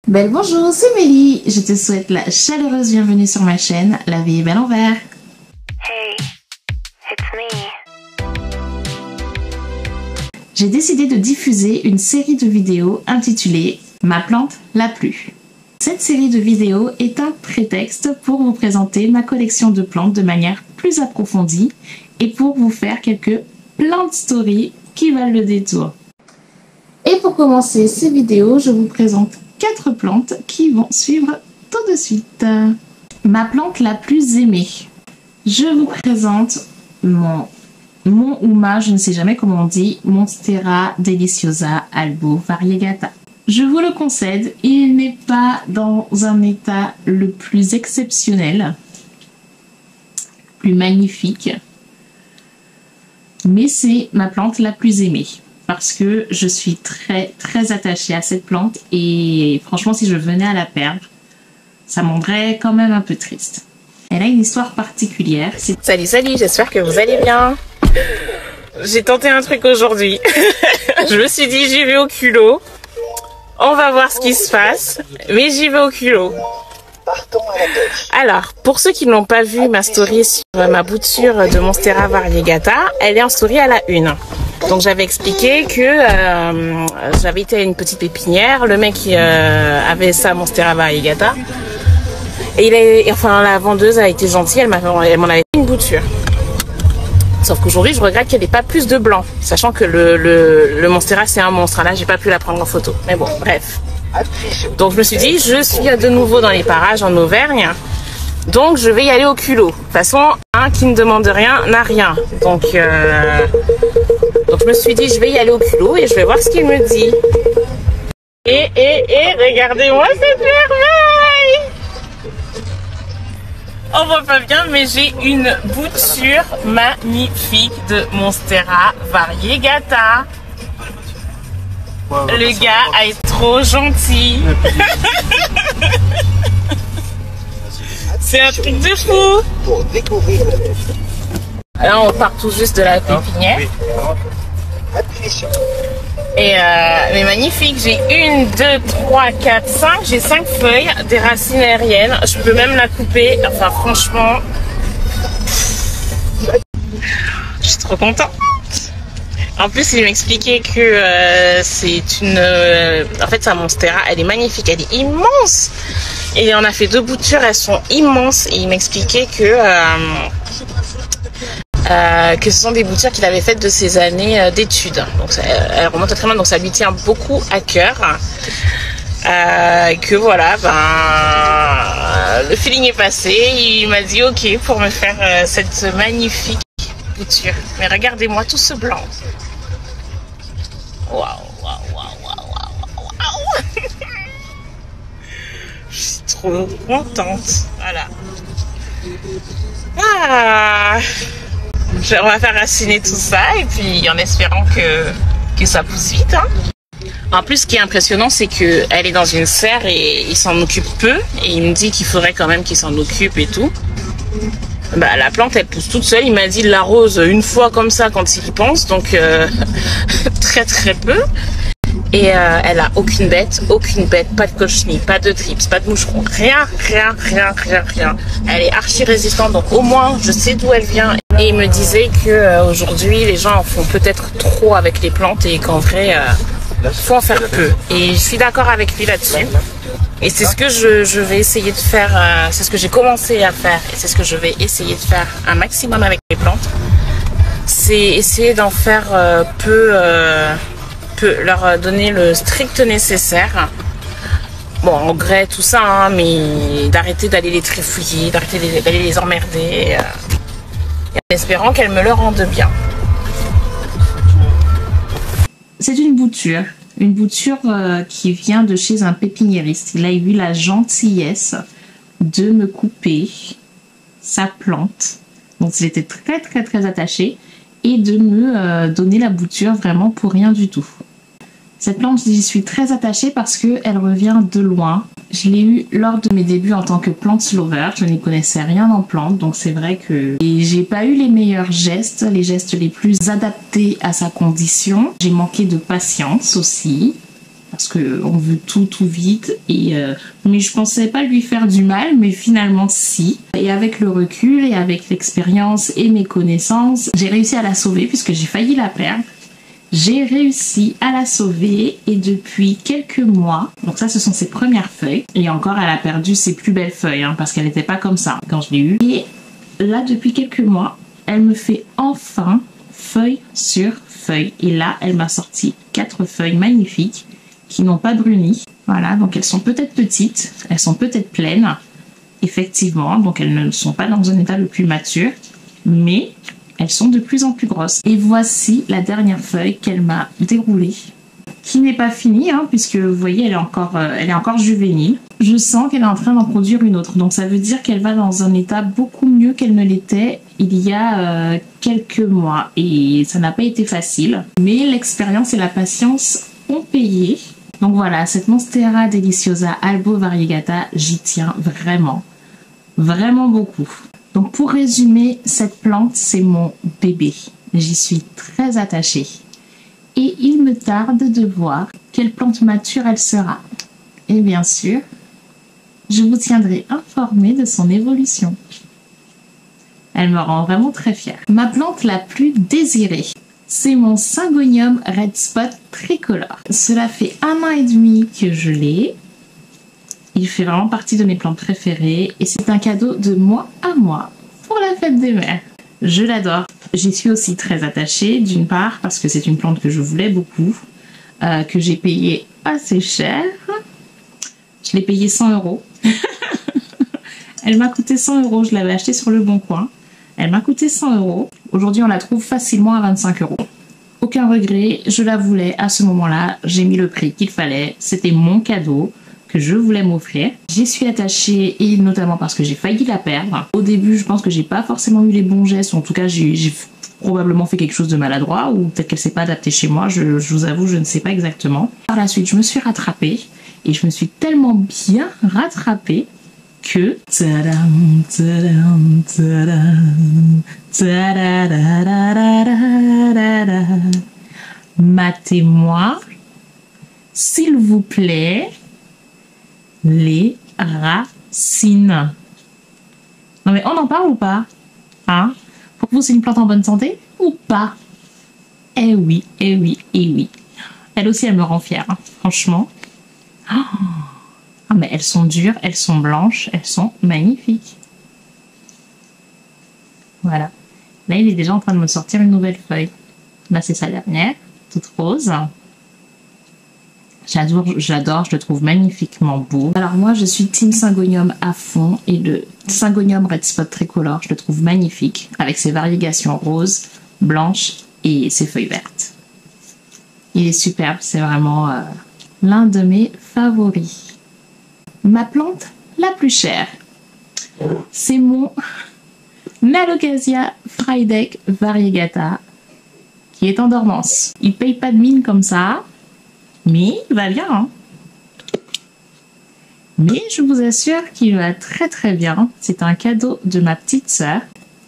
Belle bonjour, c'est Mélie. Je te souhaite la chaleureuse bienvenue sur ma chaîne La vie est belle en vert. Hey, it's me. J'ai décidé de diffuser une série de vidéos intitulée Ma plante l'a plu. Cette série de vidéos est un prétexte pour vous présenter ma collection de plantes de manière plus approfondie et pour vous faire quelques plant stories qui valent le détour. Et pour commencer ces vidéos, je vous présente 4 plantes qui vont suivre tout de suite. Ma plante la plus aimée. Je vous présente mon ou ma, je ne sais jamais comment on dit, Monstera deliciosa albo variegata. Je vous le concède, il n'est pas dans un état le plus exceptionnel, plus magnifique, mais c'est ma plante la plus aimée. Parce que je suis très attachée à cette plante et franchement si je venais à la perdre, ça me rendrait quand même un peu triste. Elle a une histoire particulière. Salut, j'espère que vous allez bien. J'ai tenté un truc aujourd'hui. Je me suis dit j'y vais au culot. On va voir ce qui se passe, mais j'y vais au culot. Alors, pour ceux qui n'ont pas vu ma story sur ma bouture de Monstera variegata, elle est en story à la une. Donc j'avais expliqué que j'avais été à une petite pépinière, le mec avait sa Monstera variegata et la vendeuse a été gentille, elle m'en avait fait une bouture. Sauf qu'aujourd'hui je regrette qu'elle n'ait pas plus de blanc, sachant que le Monstera c'est un monstre. Là j'ai pas pu la prendre en photo, mais bon bref. Donc je me suis dit je suis de nouveau dans les parages en Auvergne. Donc je vais y aller au culot. De toute façon, un qui ne demande rien n'a rien. Donc je me suis dit je vais y aller au culot et je vais voir ce qu'il me dit. Et regardez-moi cette merveille! On voit pas bien mais j'ai une bouture magnifique de Monstera variegata. Le gars est trop gentil. C'est un truc de fou. Alors on part tout juste de la pépinière. Et mais magnifique, j'ai 1, 2, 3, 4, 5, j'ai 5 feuilles, des racines aériennes. Je peux même la couper. Enfin franchement, je suis trop contente. En plus, il m'expliquait que c'est une... en fait, sa Monstera, elle est magnifique, elle est immense. Et on a fait 2 boutures, elles sont immenses. Et il m'expliquait que ce sont des boutures qu'il avait faites de ses années d'études. Donc, elle remonte très loin, donc ça lui tient beaucoup à cœur. Que voilà, le feeling est passé. Il m'a dit OK pour me faire cette magnifique bouture. Mais regardez-moi tout ce blanc. Waouh, waouh, waouh, waouh, waouh. Je suis trop contente. Voilà. Ah, on va faire raciner tout ça et puis en espérant que ça pousse vite. Hein. En plus, ce qui est impressionnant, c'est qu'elle est dans une serre et il s'en occupe peu. Et il me dit qu'il faudrait quand même qu'il s'en occupe et tout. Bah, la plante elle pousse toute seule, il m'a dit de l'arrose une fois comme ça quand il y pense, donc très peu. Et elle a aucune bête, pas de cochenille, pas de trips, pas de moucheron, rien. Elle est archi résistante, donc au moins je sais d'où elle vient. Et il me disait que aujourd'hui les gens en font peut-être trop avec les plantes et qu'en vrai faut en faire peu. Et je suis d'accord avec lui là-dessus. Et c'est ce que je vais essayer de faire, c'est ce que j'ai commencé à faire et c'est ce que je vais essayer de faire un maximum avec les plantes. C'est essayer d'en faire peu, leur donner le strict nécessaire. Bon, engrais, tout ça, hein, mais d'arrêter d'aller les trifouiller, d'arrêter d'aller les emmerder. En espérant qu'elles me le rendent bien. C'est une bouture qui vient de chez un pépiniériste. Il a eu la gentillesse de me couper sa plante, donc il était très attaché, et de me donner la bouture vraiment pour rien du tout. Cette plante, j'y suis très attachée parce qu'elle revient de loin. Je l'ai eue lors de mes débuts en tant que plant lover. Je n'y connaissais rien en plantes, donc c'est vrai que j'ai pas eu les meilleurs gestes, les gestes les plus adaptés à sa condition. J'ai manqué de patience aussi. parce qu'on veut tout vite. Mais je pensais pas lui faire du mal, mais finalement si. Et avec le recul et avec l'expérience et mes connaissances, j'ai réussi à la sauver puisque j'ai failli la perdre. J'ai réussi à la sauver et depuis quelques mois, donc ça ce sont ses premières feuilles, et encore elle a perdu ses plus belles feuilles parce qu'elle n'était pas comme ça quand je l'ai eue. Et là depuis quelques mois, elle me fait enfin feuille sur feuille. Et là, elle m'a sorti 4 feuilles magnifiques qui n'ont pas bruni. Voilà, donc elles sont peut-être petites, elles sont peut-être pleines, effectivement. Donc elles ne sont pas dans un état le plus mature, mais elles sont de plus en plus grosses. Et voici la dernière feuille qu'elle m'a déroulée, qui n'est pas finie, puisque vous voyez, elle est encore juvénile. Je sens qu'elle est en train d'en produire une autre. Donc ça veut dire qu'elle va dans un état beaucoup mieux qu'elle ne l'était il y a quelques mois. Et ça n'a pas été facile. Mais l'expérience et la patience ont payé. Donc voilà, cette Monstera Deliciosa Albo Variegata, j'y tiens vraiment, vraiment beaucoup. Donc pour résumer, cette plante, c'est mon bébé. J'y suis très attachée. Et il me tarde de voir quelle plante mature elle sera. Et bien sûr, je vous tiendrai informé de son évolution. Elle me rend vraiment très fière. Ma plante la plus désirée, c'est mon Syngonium Red Spot Tricolore. Cela fait 1 an et demi que je l'ai. Il fait vraiment partie de mes plantes préférées et c'est un cadeau de moi à moi pour la fête des mères. Je l'adore. J'y suis aussi très attachée, d'une part parce que c'est une plante que je voulais beaucoup, que j'ai payée assez cher. Je l'ai payée 100 €. Elle m'a coûté 100 €, je l'avais achetée sur le Bon Coin. Elle m'a coûté 100 €. Aujourd'hui, on la trouve facilement à 25 €. Aucun regret, je la voulais à ce moment-là. J'ai mis le prix qu'il fallait. C'était mon cadeau que je voulais m'offrir. J'y suis attachée et notamment parce que j'ai failli la perdre. Au début, je pense que j'ai pas forcément eu les bons gestes. En tout cas, j'ai probablement fait quelque chose de maladroit ou peut-être qu'elle s'est pas adaptée chez moi. Je vous avoue, je ne sais pas exactement. Par la suite, je me suis rattrapée et je me suis tellement bien rattrapée que tadam, tadam, tadam, tadadadadadadada. Matez-moi, s'il vous plaît, les racines. Non mais on en parle ou pas? Pour vous, c'est une plante en bonne santé ou pas? Eh oui, eh oui, eh oui. Elle aussi, elle me rend fière, franchement. Ah, mais elles sont dures, elles sont blanches, elles sont magnifiques. Voilà. Là, il est déjà en train de me sortir une nouvelle feuille. Là, c'est sa dernière, toute rose. J'adore, je le trouve magnifiquement beau. Alors moi, je suis team Syngonium à fond et le Syngonium Red Spot Tricolore, je le trouve magnifique avec ses variégations roses, blanches et ses feuilles vertes. Il est superbe, c'est vraiment l'un de mes favoris. Ma plante la plus chère, c'est mon Malocasia Frydek Variegata qui est en dormance. Il paye pas de mine comme ça, mais il va bien. Mais je vous assure qu'il va très très bien. C'est un cadeau de ma petite sœur.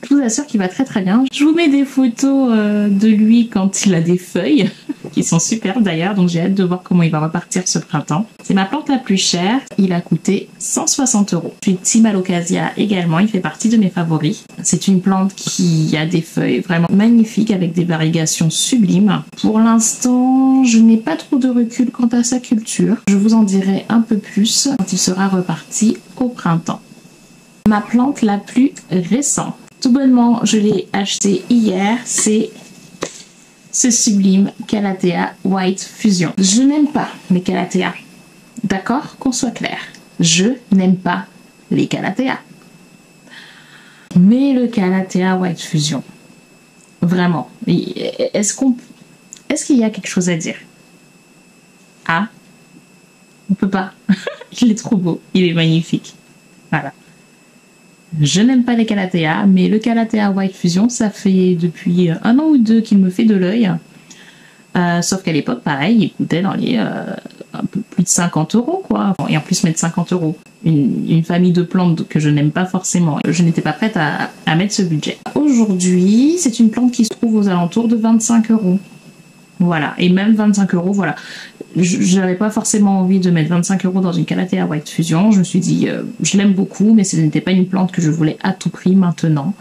Je vous assure qu'il va très très bien. Je vous mets des photos de lui quand il a des feuilles, qui sont superbes d'ailleurs, donc j'ai hâte de voir comment il va repartir ce printemps. C'est ma plante la plus chère, il a coûté 160 €. Je suis team Alocasia également, il fait partie de mes favoris. C'est une plante qui a des feuilles vraiment magnifiques avec des variégations sublimes. Pour l'instant, je n'ai pas trop de recul quant à sa culture. Je vous en dirai un peu plus quand il sera reparti au printemps. Ma plante la plus récente. Tout bonnement, je l'ai acheté hier, c'est ce sublime Calathea White Fusion. Je n'aime pas les Calathea, d'accord? Qu'on soit clair. Je n'aime pas les Calathea. Mais le Calathea White Fusion, vraiment, est-ce qu'il y a quelque chose à dire? Ah, on peut pas. Il est trop beau, il est magnifique. Voilà. Je n'aime pas les Calathea, mais le Calathea White Fusion, ça fait depuis 1 an ou 2 qu'il me fait de l'œil. Sauf qu'à l'époque, pareil, il coûtait dans les un peu plus de 50 € quoi. Et en plus, mettre 50 €. Une famille de plantes que je n'aime pas forcément. Je n'étais pas prête à mettre ce budget. Aujourd'hui, c'est une plante qui se trouve aux alentours de 25 €. Voilà. Et même 25 €, voilà. je n'avais pas forcément envie de mettre 25 € dans une Calathea White Fusion. Je me suis dit, je l'aime beaucoup, mais ce n'était pas une plante que je voulais à tout prix maintenant.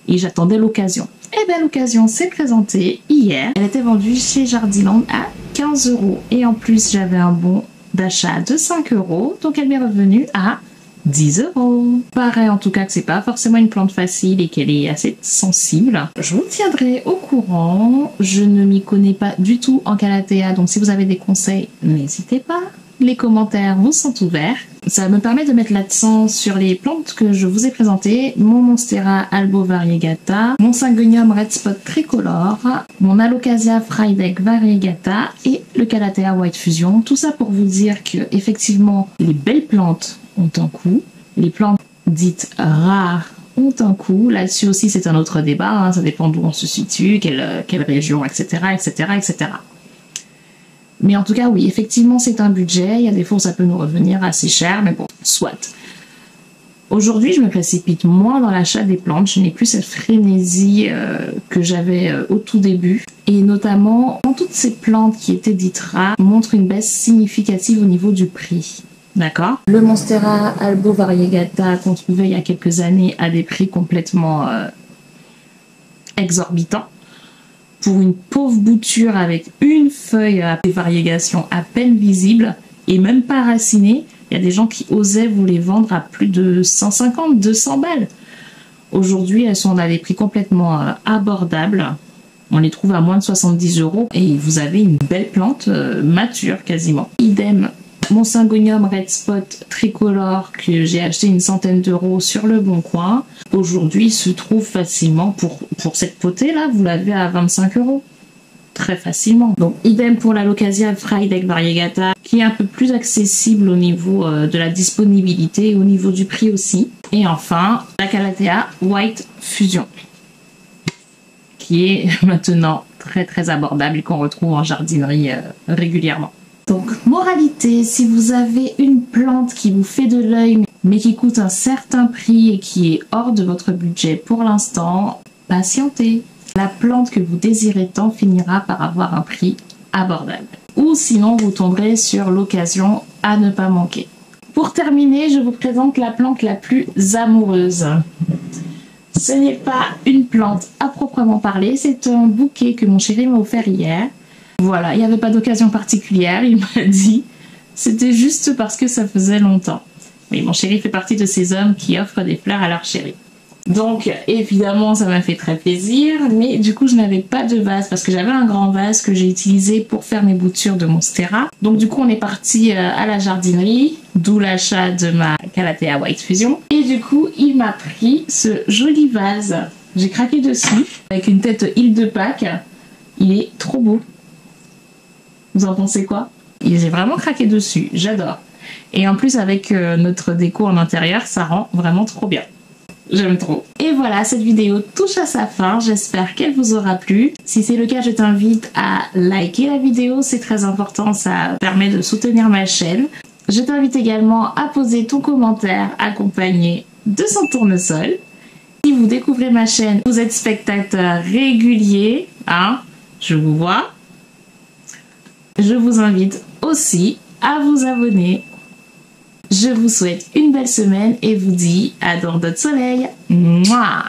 Et j'attendais l'occasion. Et bien l'occasion s'est présentée hier. Elle était vendue chez Jardiland à 15 €. Et en plus, j'avais un bon d'achat de 5 €. Donc elle m'est revenue à 10 €. Paraît en tout cas que c'est pas forcément une plante facile et qu'elle est assez sensible. Je vous tiendrai au courant. Je ne m'y connais pas du tout en Calathea, donc si vous avez des conseils, n'hésitez pas. Les commentaires vous sont ouverts. Ça me permet de mettre l'accent sur les plantes que je vous ai présentées. Mon Monstera Albo Variegata, mon Syngonium Red Spot Tricolore, mon Alocasia Friedeck Variegata et le Calathea White Fusion. Tout ça pour vous dire que effectivement les belles plantes ont un coût. Les plantes dites rares ont un coût. Là-dessus aussi, c'est un autre débat. Hein. Ça dépend d'où on se situe, quelle région, etc., etc., etc. Mais en tout cas, oui, effectivement, c'est un budget. Il y a des fois où ça peut nous revenir assez cher, mais bon, soit. Aujourd'hui, je me précipite moins dans l'achat des plantes. Je n'ai plus cette frénésie que j'avais au tout début. Et notamment, toutes ces plantes qui étaient dites rares montrent une baisse significative au niveau du prix. D'accord. Le Monstera Albo Variegata qu'on trouvait il y a quelques années à des prix complètement exorbitants. Pour une pauvre bouture avec une feuille à variegation à peine visible et même pas racinée, il y a des gens qui osaient vous les vendre à plus de 150, 200 balles. Aujourd'hui, elles sont à des prix complètement abordables. On les trouve à moins de 70 € et vous avez une belle plante mature quasiment. Idem. Mon Syngonium Red Spot Tricolore que j'ai acheté une centaine d'euros sur le Bon Coin, aujourd'hui se trouve facilement pour cette potée là, vous l'avez à 25 €. Très facilement. Donc idem pour l'Alocasia Friedeck Variegata qui est un peu plus accessible au niveau de la disponibilité et au niveau du prix aussi. Et enfin la Calathea White Fusion qui est maintenant très très abordable et qu'on retrouve en jardinerie régulièrement. Donc, moralité, si vous avez une plante qui vous fait de l'œil, mais qui coûte un certain prix et qui est hors de votre budget pour l'instant, patientez. La plante que vous désirez tant finira par avoir un prix abordable. Ou sinon, vous tomberez sur l'occasion à ne pas manquer. Pour terminer, je vous présente la plante la plus amoureuse. Ce n'est pas une plante à proprement parler, c'est un bouquet que mon chéri m'a offert hier. Voilà, il n'y avait pas d'occasion particulière, il m'a dit. C'était juste parce que ça faisait longtemps. Oui, mon chéri fait partie de ces hommes qui offrent des fleurs à leur chéri. Donc, évidemment, ça m'a fait très plaisir, mais du coup, je n'avais pas de vase parce que j'avais un grand vase que j'ai utilisé pour faire mes boutures de Monstera. Donc, du coup, on est parti à la jardinerie, d'où l'achat de ma Calathea White Fusion. Et du coup, il m'a pris ce joli vase. J'ai craqué dessus avec une tête île de Pâques. Il est trop beau. Vous en pensez quoi? J'ai vraiment craqué dessus, j'adore. Et en plus avec notre déco en intérieur, ça rend vraiment trop bien. J'aime trop. Et voilà, cette vidéo touche à sa fin, j'espère qu'elle vous aura plu. Si c'est le cas, je t'invite à liker la vidéo, c'est très important, ça permet de soutenir ma chaîne. Je t'invite également à poser ton commentaire accompagné de son tournesol. Si vous découvrez ma chaîne, vous êtes spectateur régulier, hein, je vous vois. Je vous invite aussi à vous abonner. Je vous souhaite une belle semaine et vous dis à dans d'autres soleils. Mouah!